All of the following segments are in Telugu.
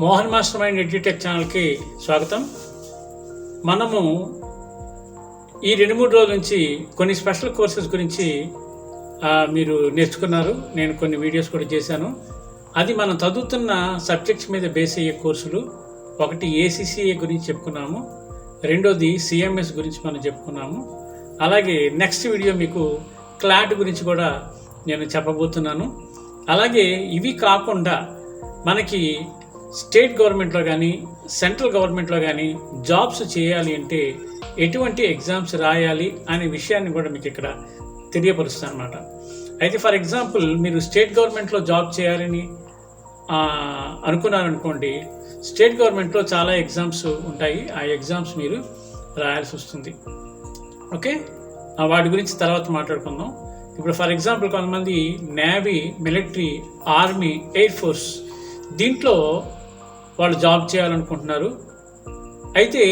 మోహన్ మాస్టర్ మైండ్ ఎడ్యుటెక్ ఛానల్కి స్వాగతం. మనము ఈ 2-3 రోజుల నుంచి కొన్ని స్పెషల్ కోర్సెస్ గురించి మీరు నేర్చుకున్నారు. నేను కొన్ని వీడియోస్ కూడా చేశాను. అది మనం చదువుతున్న సబ్జెక్ట్స్ మీద బేస్ అయ్యే కోర్సులు. ఒకటి ACCA గురించి చెప్పుకున్నాము, రెండోది CMS గురించి మనం చెప్పుకున్నాము. అలాగే నెక్స్ట్ వీడియో మీకు క్లాట్ గురించి కూడా నేను చెప్పబోతున్నాను. అలాగే ఇవి కాకుండా మనకి స్టేట్ గవర్నమెంట్లో కానీ సెంట్రల్ గవర్నమెంట్లో కానీ జాబ్స్ చేయాలి అంటే ఎటువంటి ఎగ్జామ్స్ రాయాలి అనే విషయాన్ని కూడా మీకు ఇక్కడ తెలియపరుస్తాను అన్నమాట. అయితే ఫర్ ఎగ్జాంపుల్ మీరు స్టేట్ గవర్నమెంట్లో జాబ్ చేయాలని అనుకున్నారనుకోండి, స్టేట్ గవర్నమెంట్లో చాలా ఎగ్జామ్స్ ఉంటాయి. ఆ ఎగ్జామ్స్ మీరు రాయాల్సి వస్తుంది. ఓకే, వాటి గురించి తర్వాత మాట్లాడుకుందాం. ఇప్పుడు ఫర్ ఎగ్జాంపుల్ కొంతమంది navy, military, army, air force దీంట్లో వాళ్ళు జాబ్ చేయాలనుకుంటున్నారు. అయితే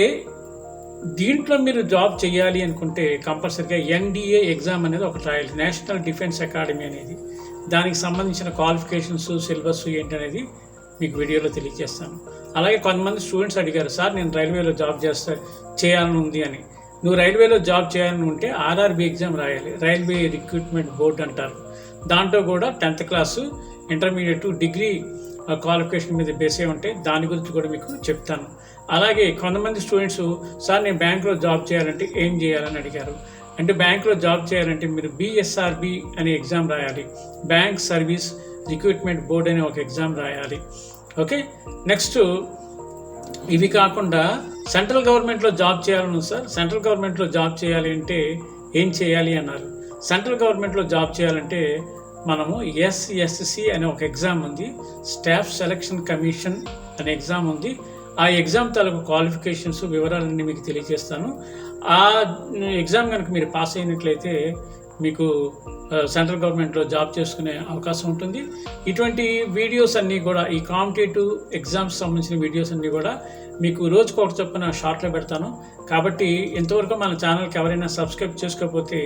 దీంట్లో మీరు జాబ్ చేయాలి అనుకుంటే కంపల్సరీగా NDA ఎగ్జామ్ అనేది ఒకటి రాయాలి, నేషనల్ డిఫెన్స్ అకాడమీ అనేది. దానికి సంబంధించిన క్వాలిఫికేషన్స్, సిలబస్ ఏంటి అనేది మీకు వీడియోలో తెలియజేస్తాను. అలాగే కొంతమంది స్టూడెంట్స్ అడిగారు, సార్ నేను రైల్వేలో జాబ్ చేయాలని ఉంది అని. నువ్వు రైల్వేలో జాబ్ చేయాలని ఉంటే RRB ఎగ్జామ్ రాయాలి, రైల్వే రిక్రూట్మెంట్ బోర్డు అంటారు. దాంట్లో కూడా 10th class, intermediate, degree qualification మీద బేస్ అయి ఉంటే దాని గురించి కూడా మీకు చెప్తాను. అలాగే కొంతమంది స్టూడెంట్స్, సార్ నేను బ్యాంకులో జాబ్ చేయాలంటే ఏం చేయాలని అడిగారు. అంటే బ్యాంకులో జాబ్ చేయాలంటే మీరు BSRB అనే ఎగ్జామ్ రాయాలి, బ్యాంక్ సర్వీస్ రిక్రూట్మెంట్ బోర్డ్ అనే ఒక ఎగ్జామ్ రాయాలి. ఓకే, నెక్స్ట్ ఇవి కాకుండా సెంట్రల్ గవర్నమెంట్లో జాబ్ చేయాలని సార్, సెంట్రల్ గవర్నమెంట్లో జాబ్ చేయాలి అంటే ఏం చేయాలి అన్నారు. సెంట్రల్ గవర్నమెంట్లో జాబ్ చేయాలంటే మనము SSC అనే ఒక ఎగ్జామ్ ఉంది, స్టాఫ్ సెలక్షన్ కమిషన్ అనే ఎగ్జామ్ ఉంది. ఆ ఎగ్జామ్ తాలూకు క్వాలిఫికేషన్స్ వివరాలన్నీ మీకు తెలియజేస్తాను. ఆ ఎగ్జామ్ కనుక మీరు పాస్ అయినట్లయితే మీకు సెంట్రల్ గవర్నమెంట్లో జాబ్ చేసుకునే అవకాశం ఉంటుంది. ఇటువంటి వీడియోస్ అన్నీ కూడా, ఈ కాంపిటేటివ్ ఎగ్జామ్స్ సంబంధించిన వీడియోస్ అన్నీ కూడా మీకు రోజుకొకటి చొప్పున షార్ట్లో పెడతాను. కాబట్టి ఇంతవరకు మన ఛానల్కి ఎవరైనా సబ్స్క్రైబ్ చేసుకోకపోతే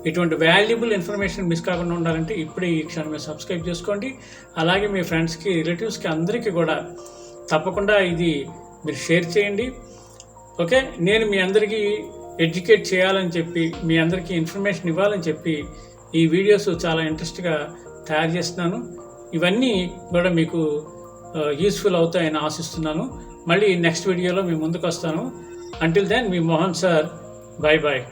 ఇటువంటి వాల్యుబుల్ ఇన్ఫర్మేషన్ మిస్ కాకుండా ఉండాలంటే ఇప్పుడే ఈ క్షణమే సబ్స్క్రైబ్ చేసుకోండి. అలాగే మీ ఫ్రెండ్స్కి, రిలేటివ్స్కి అందరికీ కూడా తప్పకుండా ఇది మీరు షేర్ చేయండి. ఓకే, నేను మీ అందరికీ ఎడ్యుకేట్ చేయాలని చెప్పి, మీ అందరికీ ఇన్ఫర్మేషన్ ఇవ్వాలని చెప్పి ఈ వీడియోస్ చాలా ఇంట్రెస్ట్గా తయారు చేస్తున్నాను. ఇవన్నీ కూడా మీకు యూస్ఫుల్ అవుతాయని ఆశిస్తున్నాను. మళ్ళీ నెక్స్ట్ వీడియోలో మీ ముందుకు వస్తాను. అంటిల్ దెన్, మీ మోహన్ సార్. Bye bye.